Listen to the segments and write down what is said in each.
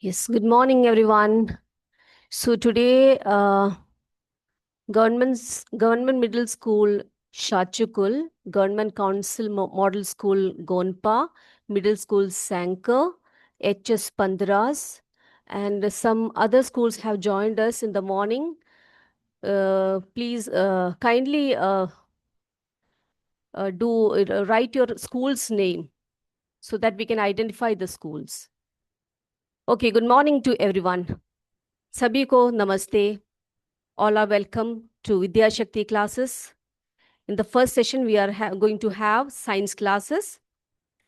Yes, good morning, everyone. So today, Government Middle School Shachukul, Government Council Model School Gonpa, Middle School Sanker, HS Pandras, and some other schools have joined us in the morning. Please kindly write your school's name so that we can identify the schools. Okay, good morning to everyone. सभी को नमस्ते. All are welcome to Vidya Shakti classes. In the first session, we are going to have science classes.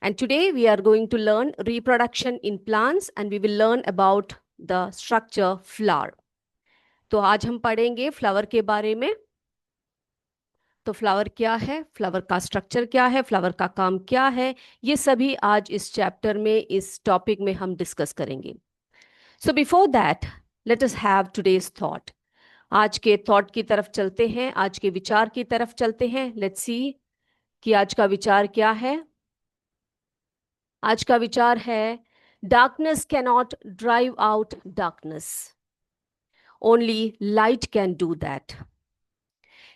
And today we are going to learn reproduction in plants and we will learn about the structure flower. तो आज हम पढ़ेंगे flower के बारे में. तो flower क्या है, फ्लावर का स्ट्रक्चर क्या है, फ्लावर का काम क्या है, ये सभी आज इस चैप्टर में, इस टॉपिक में हम डिस्कस करेंगे. So before that, let us have today's thought. आज के थॉट की तरफ चलते हैं, आज के विचार की तरफ चलते हैं. लेट्स सी कि आज का विचार क्या है. आज का विचार है darkness can not drive out darkness, only light can do that.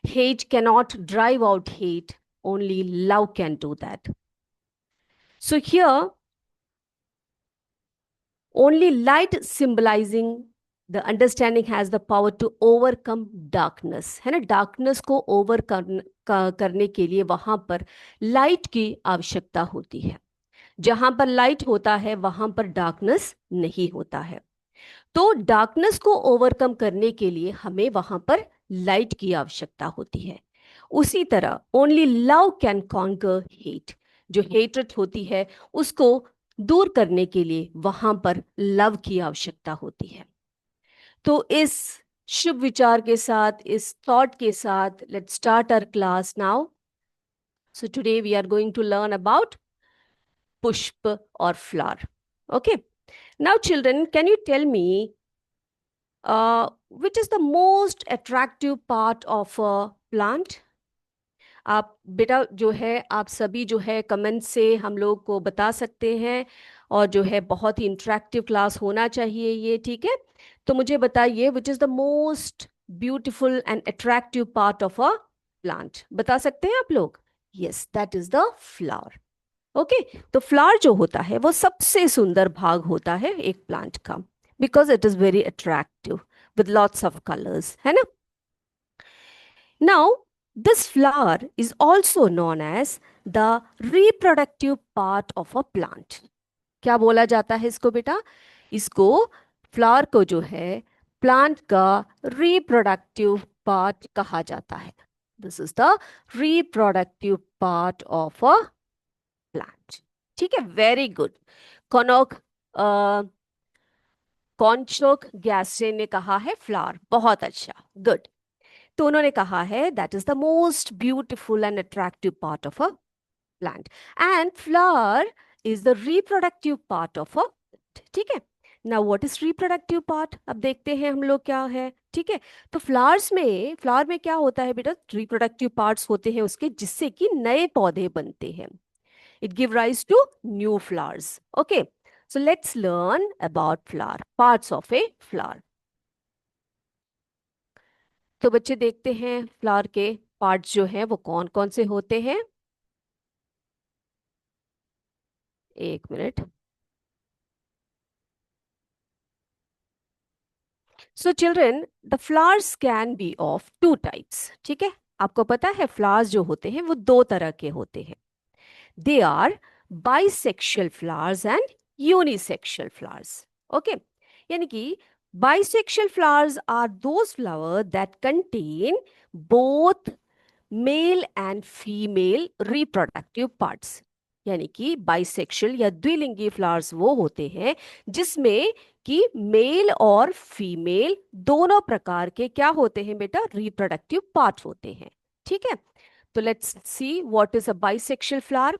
Hate can not drive out hate, only love can do that. So here only light symbolizing the understanding has the power to overcome darkness, है ना. Darkness को over करने के लिए वहां पर light की आवश्यकता होती है. जहां पर लाइट होता है वहां पर डार्कनेस नहीं होता है. तो डार्कनेस को ओवरकम करने के लिए हमें वहां पर लाइट की आवश्यकता होती है. उसी तरह only love can conquer hate. जो हेट्रेड होती है उसको दूर करने के लिए वहां पर लव की आवश्यकता होती है. तो इस शुभ विचार के साथ, इस थॉट के साथ, let's start our class now. So today we are going to learn about पुष्प और flower. Okay. Now children, can you tell me which is the most attractive part of a plant? आप बेटा जो है, आप सभी जो है कमेंट से हम लोग को बता सकते हैं. और जो है बहुत ही इंटरेक्टिव क्लास होना चाहिए ये, ठीक है. तो मुझे बताइए, विच is the most beautiful and attractive part of a plant. बता सकते हैं आप लोग? Yes, that is the flower. Okay. तो फ्लावर जो होता है वो सबसे सुंदर भाग होता है एक प्लांट का, because it is very attractive with lots of colours, है ना. Now this flower is also known as the reproductive part of a plant. क्या बोला जाता है इसको बेटा? इसको, फ्लावर को जो है प्लांट का रिप्रोडक्टिव पार्ट कहा जाता है. This is the reproductive part of a plant. ठीक है, वेरी गुड. कॉनोक कॉन्चोक गैसे ने कहा है फ्लावर. बहुत अच्छा, गुड. तो उन्होंने कहा है that is the most beautiful and attractive part of a plant and flower is the reproductive part of a. ठीक है. Now what is reproductive part, अब देखते हैं हम लोग क्या है. ठीक है. तो फ्लावर में क्या होता है बेटा? रिप्रोडक्टिव पार्ट्स होते हैं उसके, जिससे कि नए पौधे बनते हैं. It give rise to new flowers. Okay. So let's learn about flower, parts of a flower. तो बच्चे देखते हैं फ्लावर के पार्ट्स जो हैं वो कौन कौन से होते हैं. एक minute. So children, the flowers can be of two types. ठीक है. आपको पता है फ्लावर्स जो होते हैं वो दो तरह के होते हैं. They are bisexual flowers and unisexual flowers. Okay. यानी कि bisexual flowers are those flower that contain both male and female reproductive parts. यानी कि बाइसेक्सुअल या द्विलिंगी फ्लावर्स वो होते हैं जिसमें कि मेल और फीमेल दोनों प्रकार के क्या होते हैं बेटा? रिप्रोडक्टिव पार्ट होते हैं. ठीक है. तो let's see what is a bisexual flower.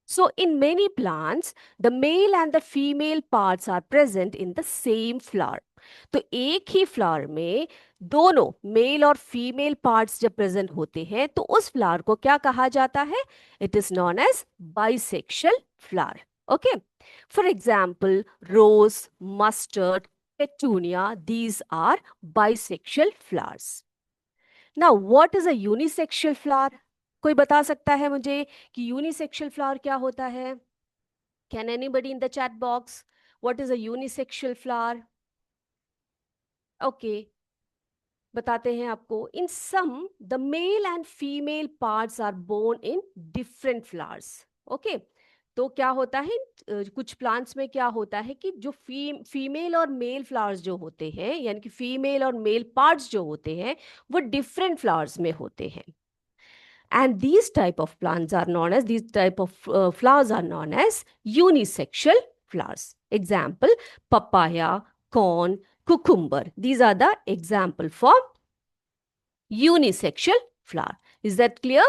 So in many plants, the male and the female parts are present in the same flower. तो एक ही फ्लावर में दोनों मेल और फीमेल पार्ट्स जब प्रेजेंट होते हैं तो उस फ्लावर को क्या कहा जाता है? It is known as bisexual flower. Okay. For example, rose, mustard, petunia, these are bisexual flowers. Now, what is a unisexual flower? कोई बता सकता है मुझे कि यूनिसेक्सुअल फ्लावर क्या होता है? Can anybody in the chat box? What is a unisexual flower? Okay, बताते हैं आपको. In some, the male and female parts are born in different flowers. Okay. तो क्या होता है, कुछ प्लांट्स में क्या होता है कि जो फीमेल और मेल फ्लावर्स जो होते हैं, यानी कि फीमेल और मेल पार्ट्स जो होते हैं, वो डिफरेंट फ्लावर्स में होते हैं. And these type of plants are known as, these type of flowers are known as unisexual flowers. Example, papaya, corn, cucumber. These are the example for unisexual flower. Is that clear?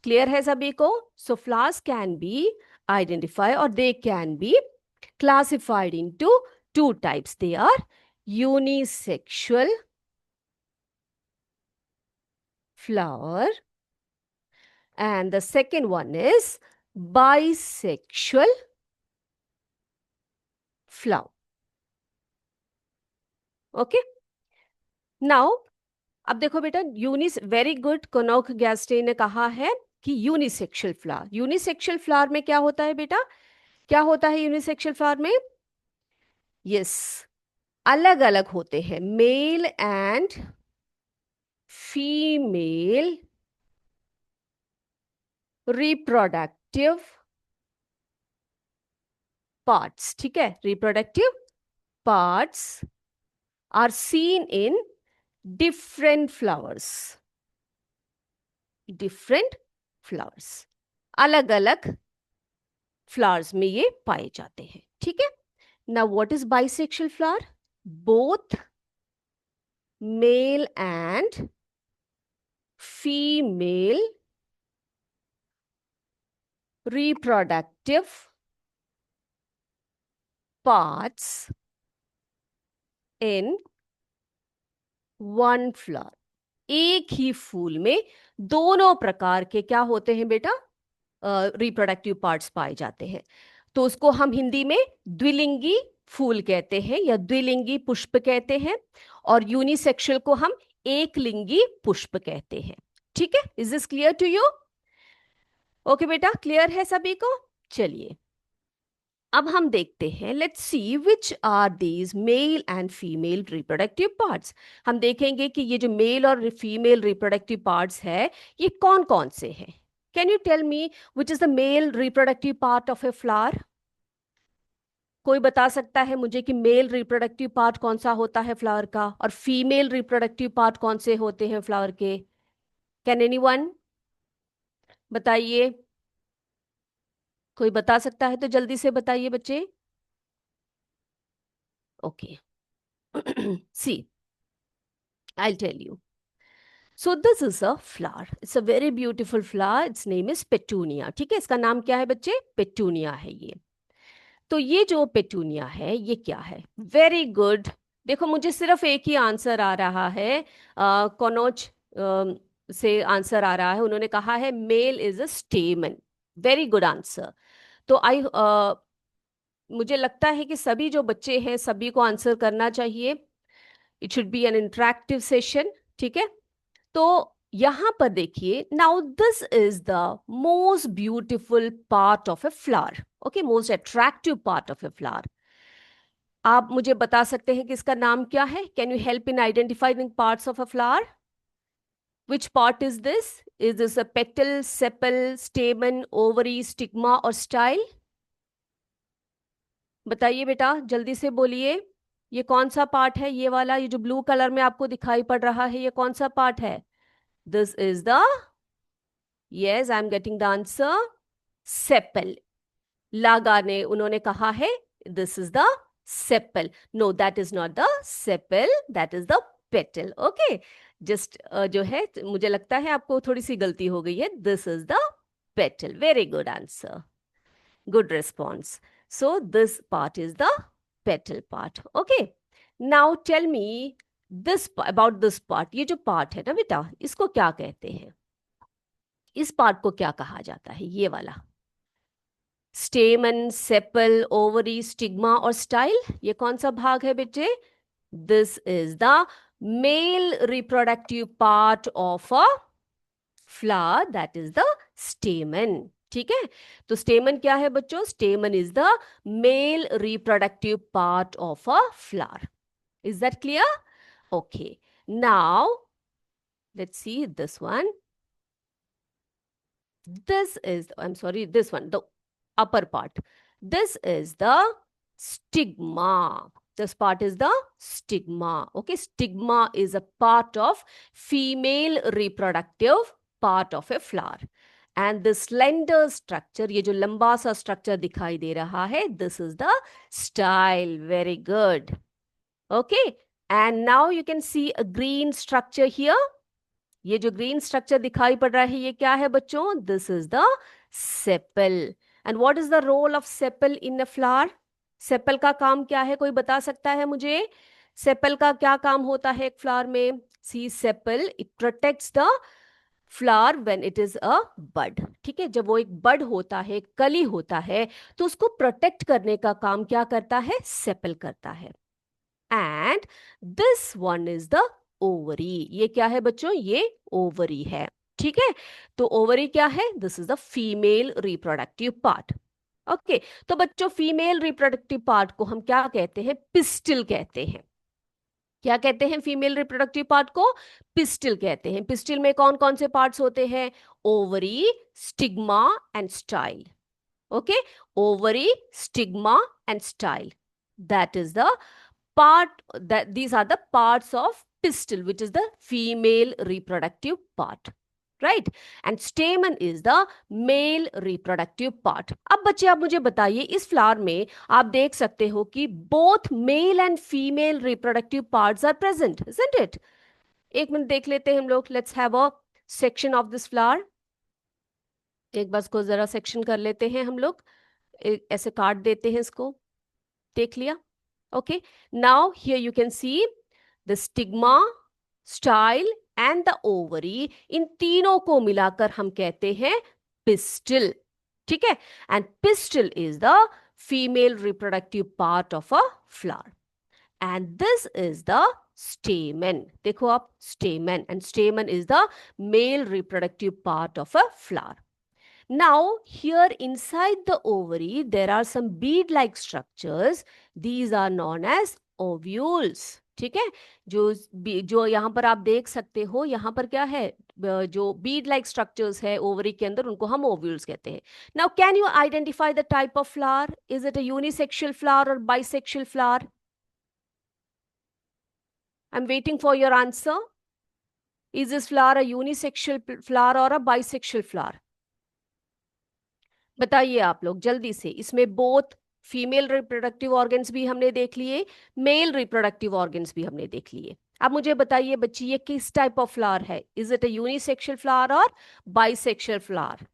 Clear है सभी को? So flowers can be identified, or they can be classified into two types. They are unisexual flower, and the second one is bisexual flower. Okay. Now, अब देखो बेटा, Younis very good. कनॉक गैस्टे ने कहा है कि यूनिसेक्सुअल फ्लावर. यूनिसेक्सुअल फ्लावर में क्या होता है बेटा? क्या होता है यूनिसेक्सुअल फ्लावर में? यस, अलग अलग होते हैं. Male and female reproductive parts. ठीक है, reproductive parts are seen in different flowers. Different flowers, अलग अलग फ्लावर्स में ये पाए जाते हैं. ठीक है. Now what is bisexual flower? Both male and female reproductive parts in one flower. एक ही फूल में दोनों प्रकार के क्या होते हैं बेटा? रिप्रोडक्टिव पार्ट्स पाए जाते हैं. तो उसको हम हिंदी में द्विलिंगी फूल कहते हैं या द्विलिंगी पुष्प कहते हैं, और यूनिसेक्सुअल को हम एक लिंगी पुष्प कहते हैं. ठीक है. Is this clear to you? Okay बेटा, क्लियर है सभी को? चलिए अब हम देखते हैं. Let's see which are these male and female reproductive parts. हम देखेंगे कि ये जो मेल और फीमेल रिप्रोडक्टिव पार्ट्स है, ये कौन कौन से हैं. Can you tell me which is the male reproductive part of a flower? कोई बता सकता है मुझे कि मेल रिप्रोडक्टिव पार्ट कौन सा होता है फ्लावर का, और फीमेल रिप्रोडक्टिव पार्ट कौन से होते हैं फ्लावर के? कैन एनीवन बताइए? कोई बता सकता है तो जल्दी से बताइए बच्चे. Okay. See, I'll tell you. So this is a flower. It's a very beautiful flower. Its name is petunia. ठीक है, इसका नाम क्या है बच्चे? पेटूनिया है ये. तो ये जो पेटूनिया है ये क्या है? Very good. देखो मुझे सिर्फ एक ही आंसर आ रहा है. कनौज से आंसर आ रहा है. उन्होंने कहा है male is a stamen. Very good answer. तो मुझे लगता है कि सभी जो बच्चे हैं सभी को आंसर करना चाहिए. It should be N interactive session. ठीक है. तो यहां पर देखिए, now this is the most beautiful part of a flower. Okay, most attractive part of a flower. आप मुझे बता सकते हैं कि इसका नाम क्या है? Can you help in identifying parts of a flower? Which part is this? Is this a petal, sepal, स्टेमन, ovary, stigma और स्टाइल? बताइए बेटा, जल्दी से बोलिए. ये कौन सा पार्ट है? ये वाला, ये जो ब्लू कलर में आपको दिखाई पड़ रहा है, ये कौन सा पार्ट है? This is the, yes, I am getting the answer. Sepal. लागा ने उन्होंने कहा है this is the sepal. No, that is not the sepal. That is the petal. Okay. Just जो है, मुझे लगता है आपको थोड़ी सी गलती हो गई है. This is the petal. Very good answer. Good response. So this part is the petal part. Okay. Now tell me this about this part. ये जो part है ना बेटा, इसको क्या कहते हैं? इस पार्ट को क्या कहा जाता है? ये वाला स्टेमन, सेपल, ओवरी, स्टिग्मा और स्टाइल, ये कौन सा भाग है बेटे? This is the male reproductive part of a flower, that is the स्टेमन। ठीक है, तो स्टेमन क्या है बच्चों? स्टेमन is the male reproductive part of a flower. Is that clear? Okay, now let's see this one. This is, I'm sorry, this one, the upper part. This is the stigma. This part is the stigma. Okay, stigma is a part of female reproductive part of a flower. And the slender structure, ये जो लंबा सा structure दिखाई दे रहा है, this is the style. Very good. Okay, and now you can see a green structure here. ये जो green structure दिखाई पड़ रहा है, ये क्या है बच्चों? This is the sepal. And what is the role of sepal in a flower? Sepal का काम क्या है, कोई बता सकता है मुझे? सेपल का क्या काम होता है एक फ्लावर में? See, sepal it protects the flower when it is a bud. ठीक है, जब वो एक बड होता है, एक कली होता है, तो उसको प्रोटेक्ट करने का काम क्या करता है? सेपल करता है। And this one is the ovary. ये क्या है बच्चों? ये ओवरी है। ठीक है, तो ओवरी क्या है? This is the female reproductive part. Okay, तो बच्चों फीमेल रिप्रोडक्टिव पार्ट को हम क्या कहते हैं? पिस्टिल कहते हैं। क्या कहते हैं फीमेल रिप्रोडक्टिव पार्ट को? पिस्टिल कहते हैं। पिस्टिल में कौन कौन से पार्ट्स होते हैं? Ovary, stigma and style. Okay, ovary, stigma and style, that is the part, that these are the parts of pistil, which is the female reproductive part, right? And stamen is the male reproductive part. अब बच्चे आप मुझे बताइए, इस flower में आप देख सकते हो कि both male and female reproductive parts are present, isn't it? एक मिनट देख लेते हैं हम लोग। let's have a section of this flower. एक बस को जरा सेक्शन कर लेते हैं हम लोग, ऐसे काट देते हैं इसको। देख लिया? Okay, now here you can see the stigma, style and the ovary. इन तीनों को मिलाकर हम कहते हैं pistil. ठीक है, and pistil is the female reproductive part of a flower. And this is the stamen. देखो आप, stamen, and stamen is the male reproductive part of a flower. Now, here inside the ovary, there are some bead-like structures. These are known as ovules. ठीक है, जो यहाँ पर आप देख सकते हो, यहाँ पर क्या है? जो bead like structures है ओवरी के अंदर, उनको हम ovules कहते हैं। Now, can you identify the type of flower? Is it a unisexual flower or bisexual flower? I'm waiting for your answer. Is this flower a unisexual flower or a bisexual flower? बताइए आप लोग जल्दी से। इसमें both female reproductive organs भी हमने देख लिए, मेल रिप्रोडक्टिव ऑर्गन्स भी हमने देख लिए। अब मुझे बताइए बच्ची, ये किस टाइप ऑफ फ्लावर है? Is it a unisexual flower और bisexual flower?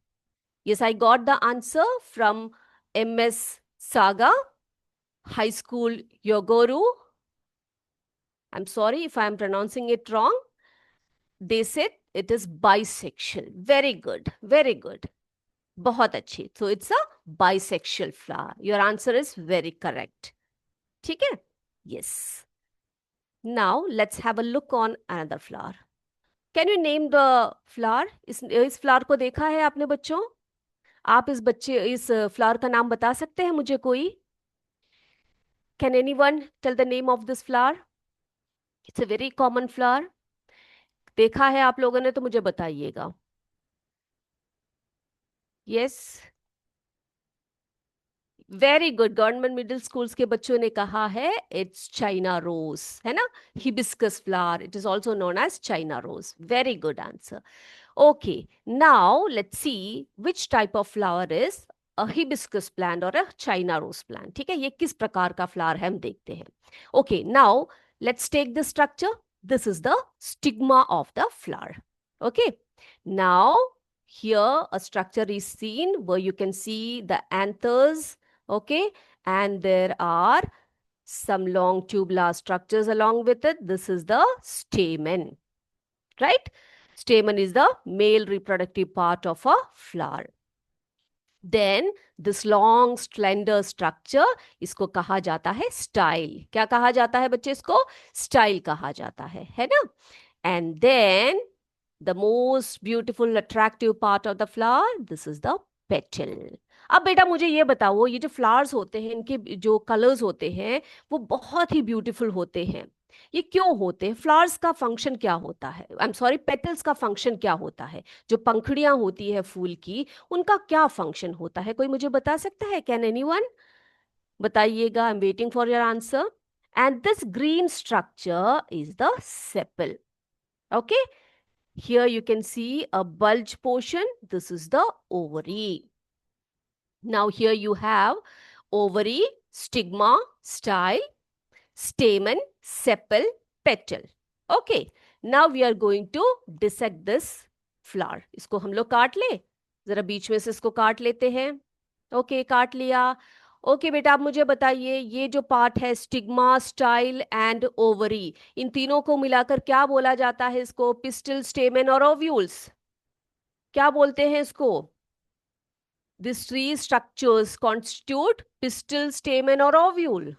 Yes, I got the answer from MS Saga High School Yogoru. I'm sorry if I'm pronouncing it wrong. They said it is bisexual. Very good, very good. बहुत अच्छी। So it's a bisexual flower. Your answer is very correct. ठीक है, yes. Now let's have a look on another flower. Can you name the flower? इस flower को देखा है आपने बच्चों? आप इस फ्लावर का नाम बता सकते हैं मुझे कोई? Can anyone tell the name of this flower? It's a very common flower. देखा है आप लोगों ने तो मुझे बताइएगा। Yes, very good. Government middle schools के बच्चों ने कहा है इट्स चाइना रोज, है ना? Hibiscus flower, it is also known as China rose. Very good answer. Okay, now let's see which type of flower is a hibiscus plant और a China rose plant. ठीक है, ये किस प्रकार का flower है हम देखते हैं। Okay, now let's take the structure. This is the stigma of the flower. Okay, now here a structure is seen where you can see the anthers. Okay, and there are some long tubular structures along with it. This is the stamen, right? Stamen is the male reproductive part of a flower. Then this long slender structure, इसको कहा जाता है style. क्या कहा जाता है बच्चे? इसको स्टाइल कहा जाता है ना? And then the most beautiful attractive part of the flower, this is the petal. अब बेटा मुझे ये बताओ, ये जो फ्लावर्स होते हैं इनके जो कलर्स होते हैं वो बहुत ही ब्यूटीफुल होते हैं। ये क्यों होते हैं? फ्लावर्स का फंक्शन क्या होता है? आई एम सॉरी, पेटल्स का फंक्शन क्या होता है? जो पंखुड़ियां होती है फूल की, उनका क्या फंक्शन होता है? कोई मुझे बता सकता है? Can anyone? बताइएगा, I am waiting for your answer. And this green structure is the sepal. Okay, here you can see a bulge portion. This is the ovary. Now here you have ovary, stigma, style, stamen, sepal, petal. Okay. Now we are going to dissect this flower. इसको हम लोग काट ले, जरा बीच में से इसको काट लेते हैं। ओके, काट लिया। ओके बेटा, आप मुझे बताइए, ये जो पार्ट है स्टिग्मा, स्टाइल एंड ओवरी, इन तीनों को मिलाकर क्या बोला जाता है? इसको पिस्टल, स्टेमेन और ओव्यूल्स, क्या बोलते हैं इसको? These three structures constitute pistil, stamen और ovule.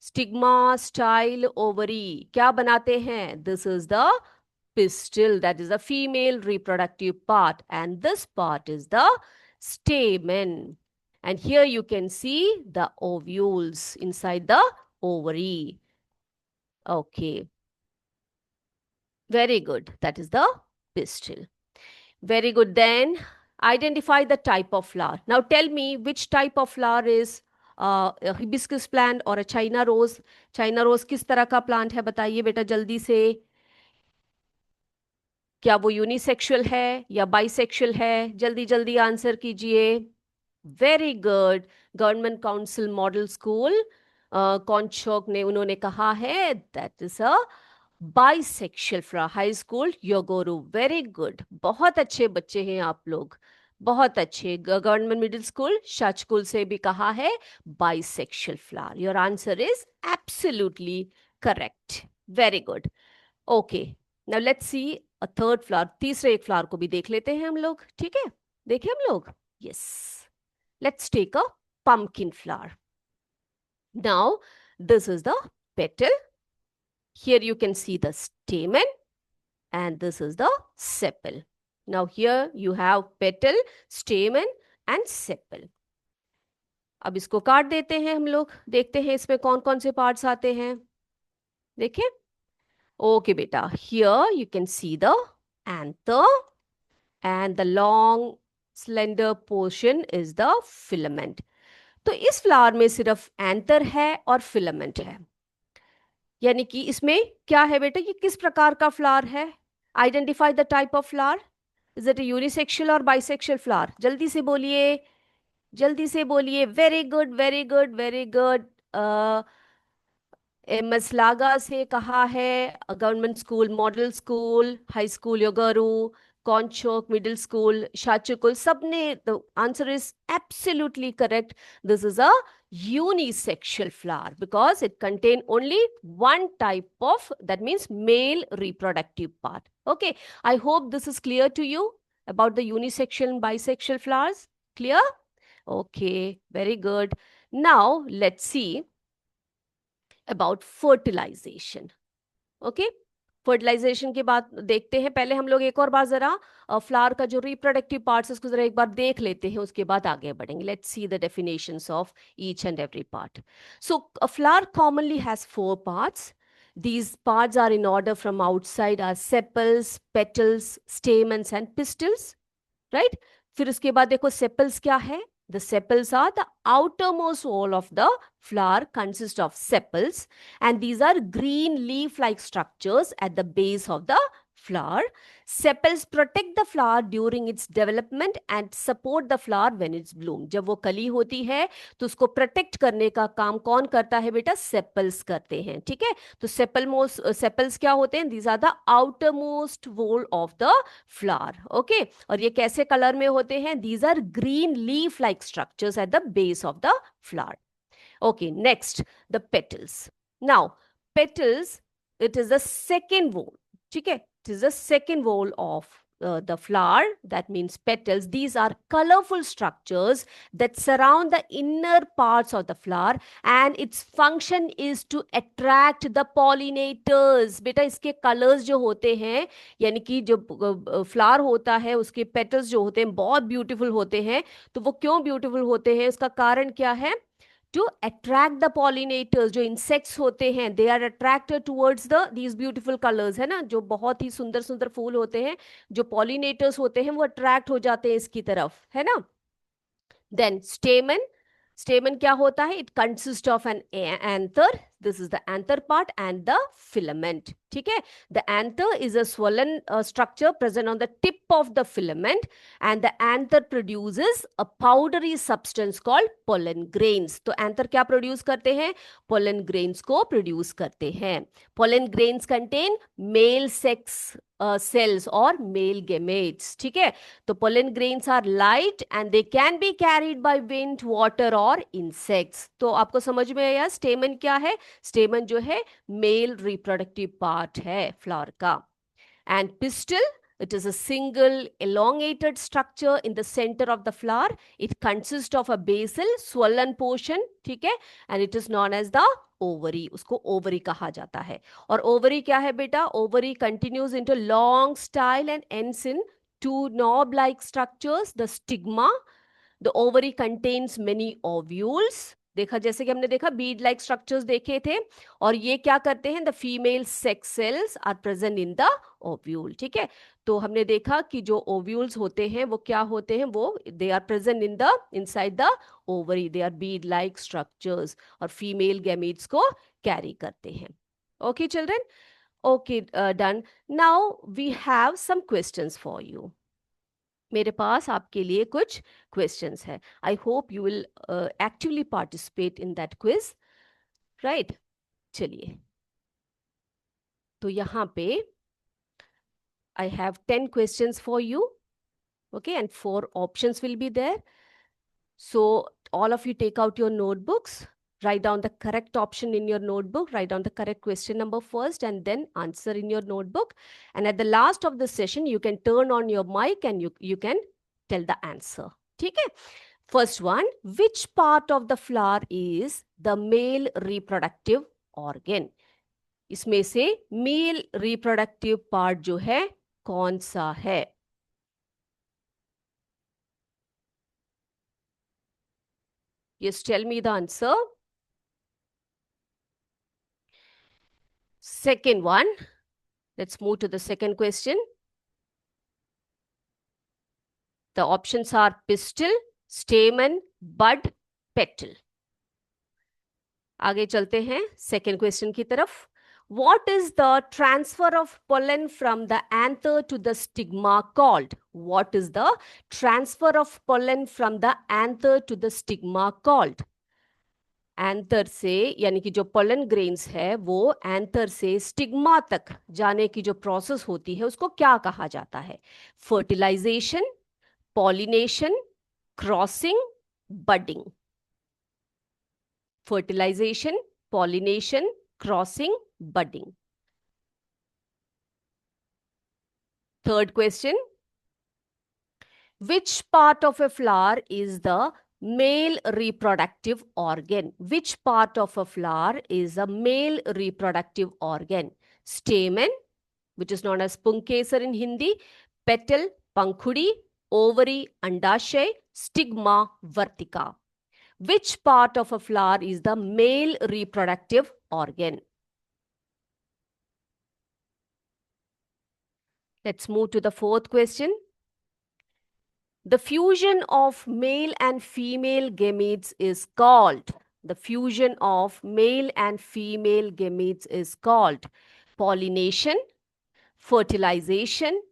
Stigma, style, ovary क्या बनाते हैं? This is the pistil, that is the female reproductive part, and this part is the stamen. And here you can see the ovules inside the ovary. Okay, very good. That is the pistil. Very good. Then identify the type of flower. Now tell me which type of flower is a hibiscus plant or a China rose. China rose किस तरह का plant है? बताइए बेटा जल्दी से। क्या वो यूनिसेक्सुअल है या बाइसेक्सुअल है? जल्दी जल्दी आंसर कीजिए। Very good. Government council model school Konchok ने उन्होंने कहा है that is a bisexual flower. High school Yogoru, very good, बहुत अच्छे बच्चे हैं आप लोग, बहुत अच्छे। गवर्नमेंट मिडिल स्कूल शाचकुल से भी कहा है bisexual flower. Your answer is absolutely correct, very good. Okay, now let's C a third flower. तीसरे एक फ्लावर को भी देख लेते हैं हम लोग, ठीक है? देखें हम लोग, yes. Let's take a pumpkin flower. Now this is the petal. Here you can see the stamen, and this is the sepal. Now here you have petal, stamen and sepal. अब इसको काट देते हैं हम लोग, देखते हैं इसमें कौन कौन से पार्ट्स आते हैं। देखें। ओके बेटा, here you can see the anther and the long slender portion is the filament. तो इस फ्लावर में सिर्फ एंथर है और फिलामेंट है, यानी कि इसमें क्या है बेटा? ये किस प्रकार का फ्लावर है? Identify the type of flower. Is it unisexual और बाइसेक्सुअल फ्लावर? जल्दी से बोलिए, जल्दी से बोलिए। Very good, very good, very good. मसलागा से कहा है, government school model school, high school Yogoru, Konchok middle school Shachukul, सबने the answer is absolutely correct. This is a unisexual flower because it contain only one type of, that means male reproductive part. Okay, I hope this is clear to you about the unisexual and bisexual flowers. Clear? Okay, very good. Now let's see about fertilization. Okay, fertilization की बात देखते हैं। पहले हम लोग एक और बार जरा फ्लावर का जो रिप्रोडक्टिव पार्ट्स है उसको जरा एक बार देख लेते हैं, उसके बाद आगे बढ़ेंगे। Let's see the definitions of each and every part. So a flower commonly has four parts. These parts are in order from outside are sepals, petals, stamens and pistils, right? फिर उसके बाद देखो sepals क्या है? The sepals are the outermost wall of the flower, consist of sepals, and these are green leaf-like structures at the base of the flower. Sepals protect the flower during its development and support the flower when it's bloom. जब वो कली होती है तो उसको protect करने का काम कौन करता है बेटा? सेपल्स करते हैं, ठीक है? तो सेपल्स क्या होते हैं? These are the outermost wall of the flower. Okay, और ये कैसे कलर में होते हैं? These are green leaf like structures at the base of the flower. Okay, next, the petals. Now, petals, it is the second wall. ठीक है? It is the second wall of the flower, that means petals, these are colorful structures that surround the inner parts of the flower, and its function is to attract the pollinators. बेटा इसके colors जो होते हैं, यानी कि जो flower होता है उसके petals जो होते हैं बहुत beautiful होते हैं. तो वो क्यों beautiful होते हैं, उसका कारण क्या है? To attract the pollinators. जो insects होते हैं, they are attracted towards these beautiful colors, है ना, जो बहुत ही सुंदर सुंदर फूल होते हैं, जो pollinators होते हैं वो attract हो जाते हैं इसकी तरफ, है ना. Then stamen क्या होता है? It consists of an anther. This is the anther part and the filament. ठीक है. The anther is a swollen structure present on the tip of the filament, and the anther produces a powdery substance called pollen grains. तो anther क्या produce करते हैं? Pollen grains को produce करते हैं. Pollen grains contain male sex cells or male gametes. ठीक है. तो pollen grains are light and they can be carried by wind, water or insects. तो आपको समझ में आया stamen क्या है? Stamen जो है male reproductive part है flower का. And pistil, it is a single elongated structure in the center of the flower. It consists of a basal swollen portion, ठीक है, and it is known as the ovary. उसको ovary कहा जाता है. और ovary क्या है बेटा? Ovary continues into long style and ends in two knob-like structures. The stigma, the ovary contains many ovules. देखा, जैसे कि हमने देखा बीड लाइक स्ट्रक्चर्स देखे थे. और ये क्या करते हैं? The female sex cells are present in the ovule. ठीक है. तो हमने देखा कि जो ओव्यूल्स होते हैं वो क्या होते हैं? वो they are present in the inside the ovary. They are bead like structures और फीमेल गैमीट्स को कैरी करते हैं. Okay children. Okay, done. Now we have some questions for you. मेरे पास आपके लिए कुछ क्वेश्चंस है. I hope you will actively participate in that quiz, right. चलिए, तो यहाँ पे I have 10 questions for you. Okay, and 4 options will be there. So all of you take out your notebooks, write down the correct option in your notebook, write down the correct question number first, and then answer in your notebook. And at the last of the session, you can turn on your mic and you can tell the answer. ठीक है. First one, which part of the flower is the male reproductive organ? इसमें से male reproductive part जो है कौन सा है? Yes, tell me the answer. Second one, let's move to the second question. The options are pistil, stamen, bud, petal. आगे चलते हैं second question की तरफ. What is the transfer of pollen from the anther to the stigma called? What is the transfer of pollen from the anther to the stigma called? Anther से, यानी कि जो pollen grains है वो anther से stigma तक जाने की जो प्रोसेस होती है उसको क्या कहा जाता है? Fertilization, pollination, crossing, budding. Fertilization, pollination, crossing, budding. Third question, which part of a flower is the male reproductive organ? Which part of a flower is a male reproductive organ? Stamen, which is known as punkesar in Hindi, petal, pankhudi, ovary, andashay, stigma, vartika. Which part of a flower is the male reproductive organ? Let's move to the fourth question. The fusion of male and female gametes is called. The fusion of male and female gametes is called pollination, fertilization,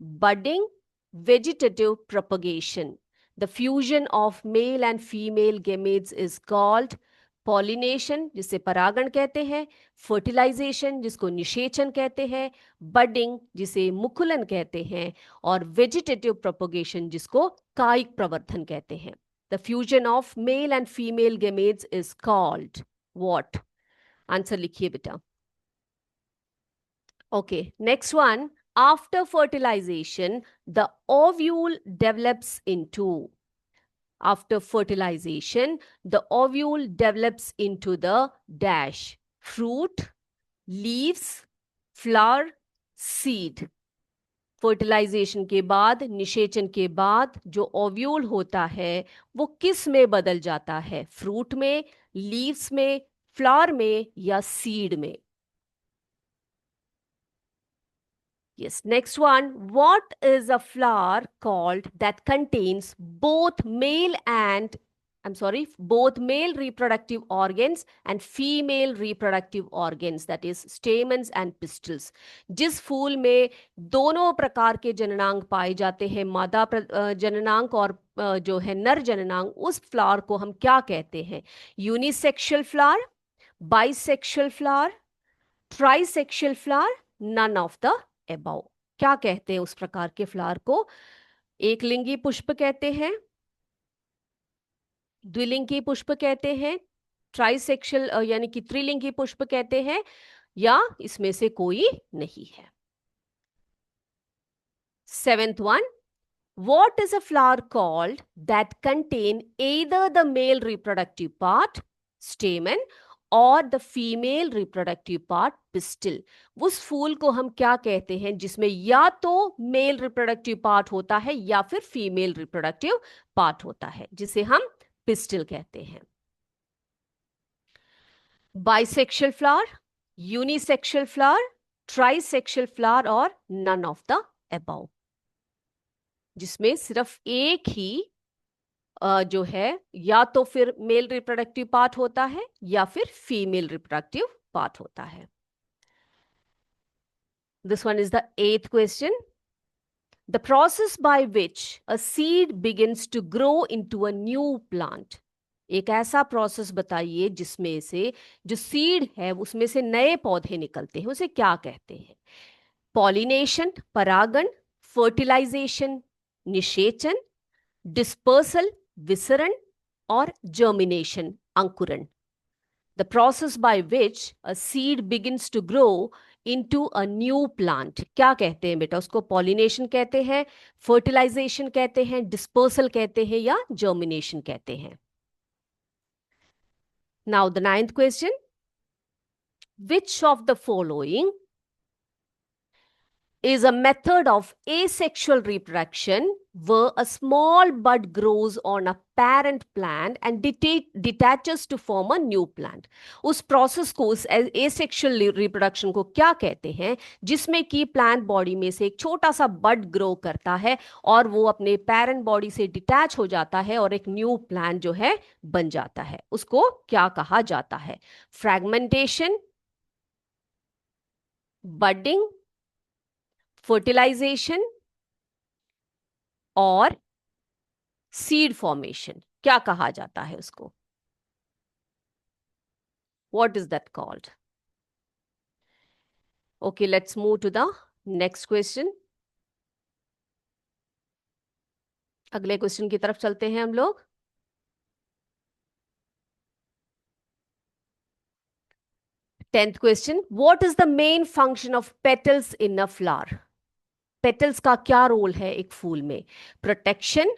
budding, vegetative propagation. The fusion of male and female gametes is called pollination, जिसे परागण कहते हैं, fertilisation, जिसको निषेचन कहते हैं, budding, जिसे मुकुलन कहते हैं, और वेजिटेटिव प्रोपगेशन, जिसको कायिक प्रवर्धन कहते हैं. The fusion of male and female gametes is called what? Answer लिखिए बेटा. Okay, next one. After fertilization, the ovule develops into After fertilization, the ovule develops into the dash fruit, leaves, flower, seed. Fertilization के बाद, निषेचन के बाद जो ovule होता है वो किस में बदल जाता है? फ्रूट में, लीव्स में, फ्लावर में या सीड में? Yes, next one. What is a flower called that contains both male reproductive organs and female reproductive organs, that is stamens and pistils? जिस फूल में दोनों प्रकार के जननांग पाए जाते हैं, मादा जननांग और जो है नर जननांग, उस फ्लावर को हम क्या कहते हैं? Unisexual flower, bisexual flower, trisexual flower, none of the above? क्या कहते हैं उस प्रकार के फ्लावर को? एक लिंगी पुष्प कहते हैं, द्विलिंगी पुष्प कहते हैं, ट्राइसेक्सुअल यानी कि त्रिलिंगी पुष्प कहते हैं, या इसमें से कोई नहीं है? Seventh one. What is a flower called that contain either the male reproductive part, stamen, और the female reproductive part, pistil? उस फूल को हम क्या कहते हैं जिसमें या तो मेल रिप्रोडक्टिव पार्ट होता है या फिर फीमेल रिप्रोडक्टिव पार्ट होता है, जिसे हम पिस्टिल कहते हैं? Bisexual flower, unisexual flower, trisexual flower और नन ऑफ द अबव? जिसमें सिर्फ एक ही जो है या तो फिर मेल रिप्रोडक्टिव पार्ट होता है या फिर फीमेल रिप्रोडक्टिव पार्ट होता है. This one is the eighth question. The process by which a seed begins to grow into a new plant. एक ऐसा प्रोसेस बताइए जिसमें से जो सीड है उसमें से नए पौधे निकलते हैं, उसे क्या कहते हैं? पॉलिनेशन, परागण, फर्टिलाइजेशन, निषेचन, डिस्पर्सल, विसरण, और जर्मिनेशन, अंकुरण? The process by which a seed begins to grow into a new plant, क्या कहते हैं बेटा उसको? पॉलिनेशन कहते हैं, फर्टिलाइजेशन कहते हैं, डिस्पर्सल कहते हैं, या जर्मिनेशन कहते हैं? Now the ninth question. Which of the following is a method of asexual reproduction where a small bud grows on a parent plant and detaches to form a new plant? उस process को, उस asexual reproduction को क्या कहते हैं जिसमें कि plant body में से एक छोटा सा बड ग्रो करता है और वो अपने पेरेंट बॉडी से डिटैच हो जाता है और एक न्यू प्लांट जो है बन जाता है? उसको क्या कहा जाता है? फ्रैगमेंटेशन, बडिंग, फर्टिलाइजेशन और सीड फॉर्मेशन? क्या कहा जाता है उसको? What is that called? Okay, let's move to the next question. अगले क्वेश्चन की तरफ चलते हैं हम लोग. 10th question. What is the main function of petals in a flower? Petals का क्या रोल है एक फूल में? प्रोटेक्शन,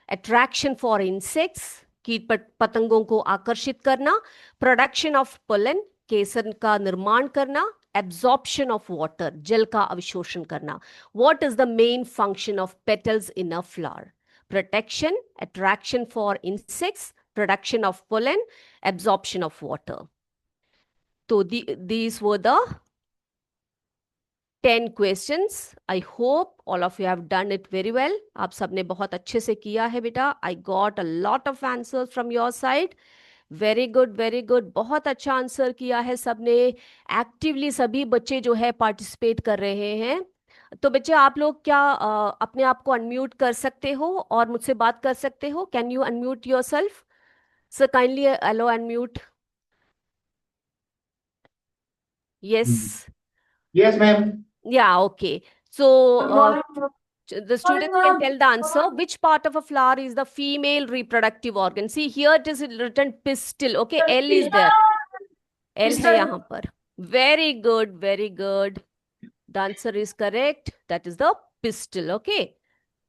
अट्रैक्शन फॉर इंसेक्ट्स, कीट पतंगों को आकर्षित करना, प्रोडक्शन ऑफ पोलन, केसर का निर्माण करना, एब्जॉर्प्शन ऑफ वाटर, जल का अवशोषण करना? What is the main function of petals in a flower? Protection, attraction for insects, production of pollen, absorption of water. तो these were the 10 questions. I hope all of you have done it very well. आप सबने बहुत अच्छे से किया है बेटा. I got a lot of answers from your side. Very good, very good. बहुत अच्छा आंसर किया है सबने. एक्टिवली सभी बच्चे जो है पार्टिसिपेट कर रहे हैं. तो बच्चे आप लोग क्या अपने आप को अनम्यूट कर सकते हो और मुझसे बात कर सकते हो? Can you unmute yourself? Sir kindly allow unmute. Yes. Yes, ma'am. Yeah, okay. So the students can tell the answer. Which part of a flower is the female reproductive organ? See here it is written pistil. Okay, L is there. L है यहाँ पर. Very good, very good. The answer is correct, that is the pistol. Okay,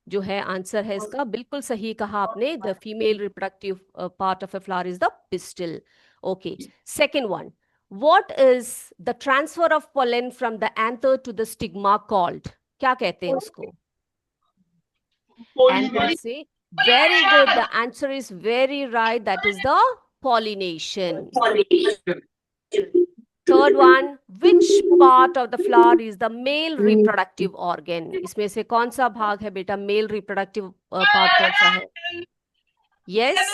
जो है answer है इसका, बिल्कुल सही कहा आपने. The female reproductive part of a flower is the pistol. Okay, second one. What is the transfer of pollen from the anther to the stigma called? क्या कहते हैं उसको? Anther से. Very good. The answer is very right. That is the pollination. Third one. Which part of the flower is the male reproductive organ? इसमें से कौन सा भाग है बेटा male reproductive part कौन सा है? Yes.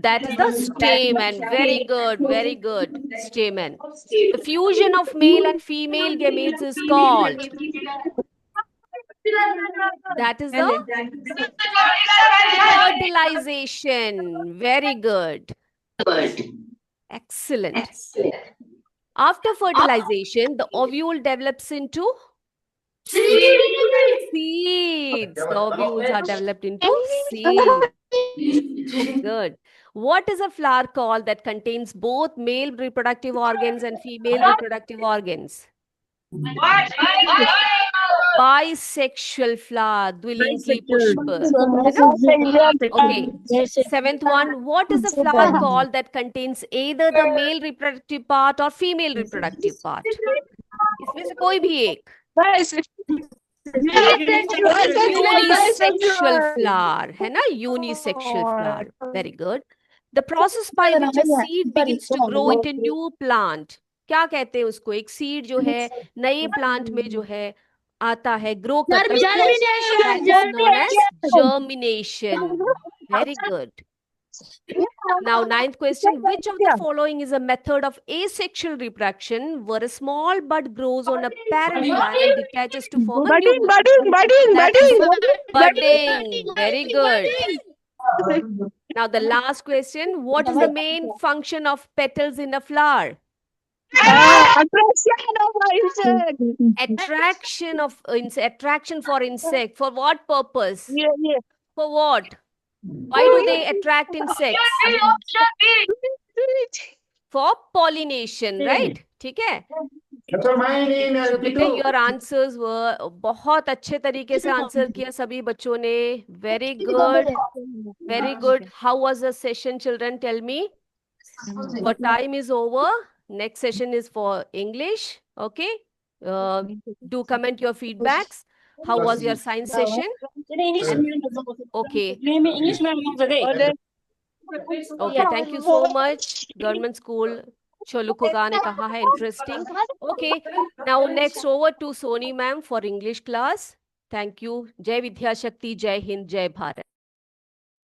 That is the stamen. Very good, very good. Stamen. The fusion of male and female gametes is called. That is the fertilization. Very good. Excellent. After fertilization, the ovule develops into seeds. The ovules are developed into seeds. Good. What is a flower called that contains both male reproductive organs and female reproductive organs? Bisexual flower. Dvilingi pushpa. Okay. Seventh one. What is a flower called that contains either the male reproductive part or female reproductive part? इसमें से कोई भी एक. Unisexual flower है ना, unisexual flower. Very good. The process by which a seed begins to grow into a new plant, क्या कहते हैं उसको? एक सीड जो है नए प्लांट में जो है आता है, ग्रो करता है, that is known as germination. Very good. Now, ninth question. Which of the following is a method of asexual reproduction where a small bud grows on a parent plant and detaches to form a new budding? Very good. Now, the last question. What is the main function of petals in a flower? Attraction for insect. For what purpose? For what? Why do they attract insects? For pollination, right? ठीक है? That's my name. So बेटे, your answers were बहुत अच्छे तरीके से answer किया सभी बच्चों ने. Very good, very good. How was the session, children? Tell me. Our time is over. Next session is for English. Okay. Do comment your feedbacks. How was your science session? Okay. Okay, thank you so much. Government school Cholukhoga ने कहा है interesting. Okay, now next over to Soni ma'am for English class. Thank you. जय विद्या शक्ति, जय हिंद, जय भारत.